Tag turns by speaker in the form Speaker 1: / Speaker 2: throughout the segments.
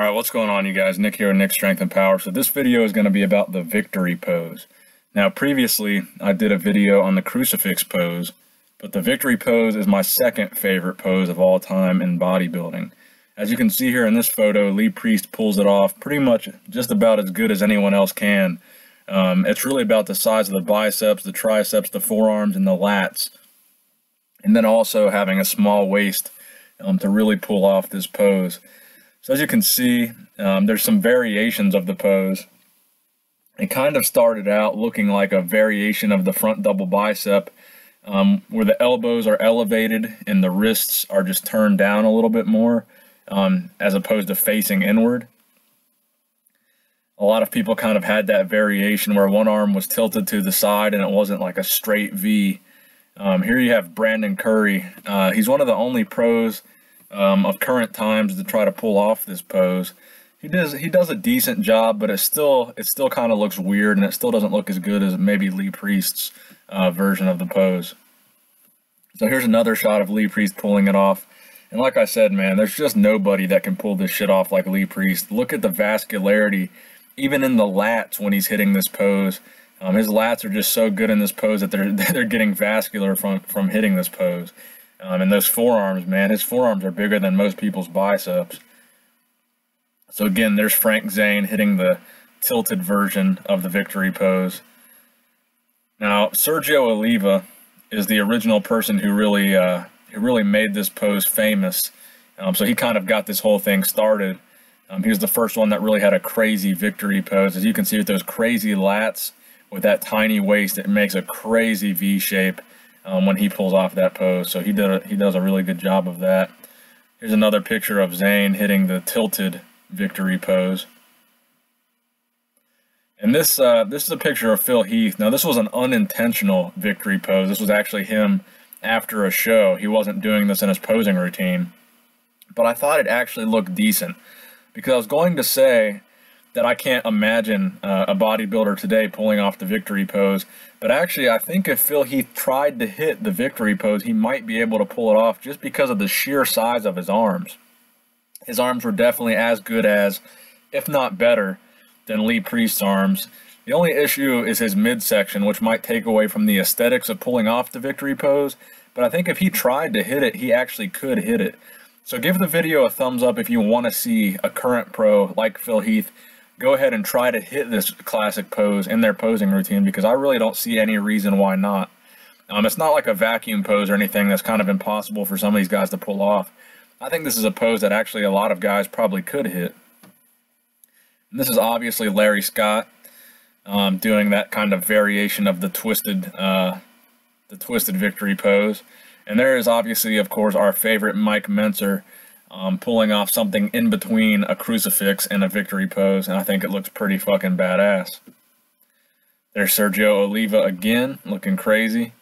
Speaker 1: Alright, what's going on, you guys? Nick here, Nick Strength and Power. So this video is going to be about the victory pose. Now previously I did a video on the crucifix pose, but the victory pose is my second favorite pose of all time in bodybuilding. As you can see here in this photo, Lee Priest pulls it off pretty much just about as good as anyone else can. It's really about the size of the biceps, the triceps, the forearms, and the lats. And then also having a small waist to really pull off this pose. So as you can see, there's some variations of the pose. It kind of started out looking like a variation of the front double bicep, where the elbows are elevated and the wrists are just turned down a little bit more, as opposed to facing inward. A lot of people kind of had that variation where one arm was tilted to the side and it wasn't like a straight V. Here you have Brandon Currie. He's one of the only pros of current times to try to pull off this pose. He does a decent job, but it still kind of looks weird, and it still doesn't look as good as maybe Lee Priest's version of the pose. So here's another shot of Lee Priest pulling it off. And like I said, man, there's just nobody that can pull this shit off like Lee Priest. Look at the vascularity, even in the lats when he's hitting this pose. His lats are just so good in this pose that they're getting vascular from hitting this pose. And those forearms, man, his forearms are bigger than most people's biceps. So again, there's Frank Zane hitting the tilted version of the victory pose. Now, Sergio Oliva is the original person who really made this pose famous. So he kind of got this whole thing started. He was the first one that really had a crazy victory pose. As you can see with those crazy lats, with that tiny waist, it makes a crazy V shape when he pulls off that pose. So he does a really good job of that. Here's another picture of Zane hitting the tilted victory pose. And this is a picture of Phil Heath. Now this was an unintentional victory pose. This was actually him after a show. He wasn't doing this in his posing routine, but I thought it actually looked decent, because I was going to say that I can't imagine a bodybuilder today pulling off the victory pose, but actually I think if Phil Heath tried to hit the victory pose, he might be able to pull it off just because of the sheer size of his arms. His arms were definitely as good as, if not better, than Lee Priest's arms. The only issue is his midsection, which might take away from the aesthetics of pulling off the victory pose, but I think if he tried to hit it, he actually could hit it. So give the video a thumbs up if you want to see a current pro like Phil Heath go ahead and try to hit this classic pose in their posing routine, because I really don't see any reason why not. It's not like a vacuum pose or anything that's kind of impossible for some of these guys to pull off. I think this is a pose that actually a lot of guys probably could hit. And this is obviously Larry Scott doing that kind of variation of the twisted victory pose. And there is obviously, of course, our favorite Mike Mentzer pulling off something in between a crucifix and a victory pose, and I think it looks pretty fucking badass. There's Sergio Oliva again, looking crazy.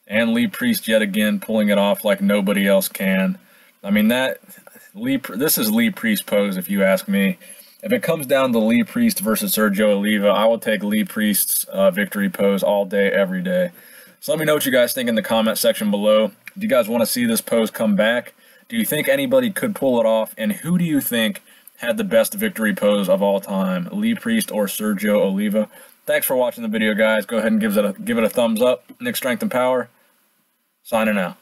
Speaker 1: And Lee Priest yet again pulling it off like nobody else can. I mean, this is Lee Priest pose, if you ask me. If it comes down to Lee Priest versus Sergio Oliva, I will take Lee Priest's victory pose all day, every day. So let me know what you guys think in the comment section below. Do you guys want to see this pose come back? Do you think anybody could pull it off? And who do you think had the best victory pose of all time, Lee Priest or Sergio Oliva? Thanks for watching the video, guys. Go ahead and give it a thumbs up. Nick Strength and Power, signing out.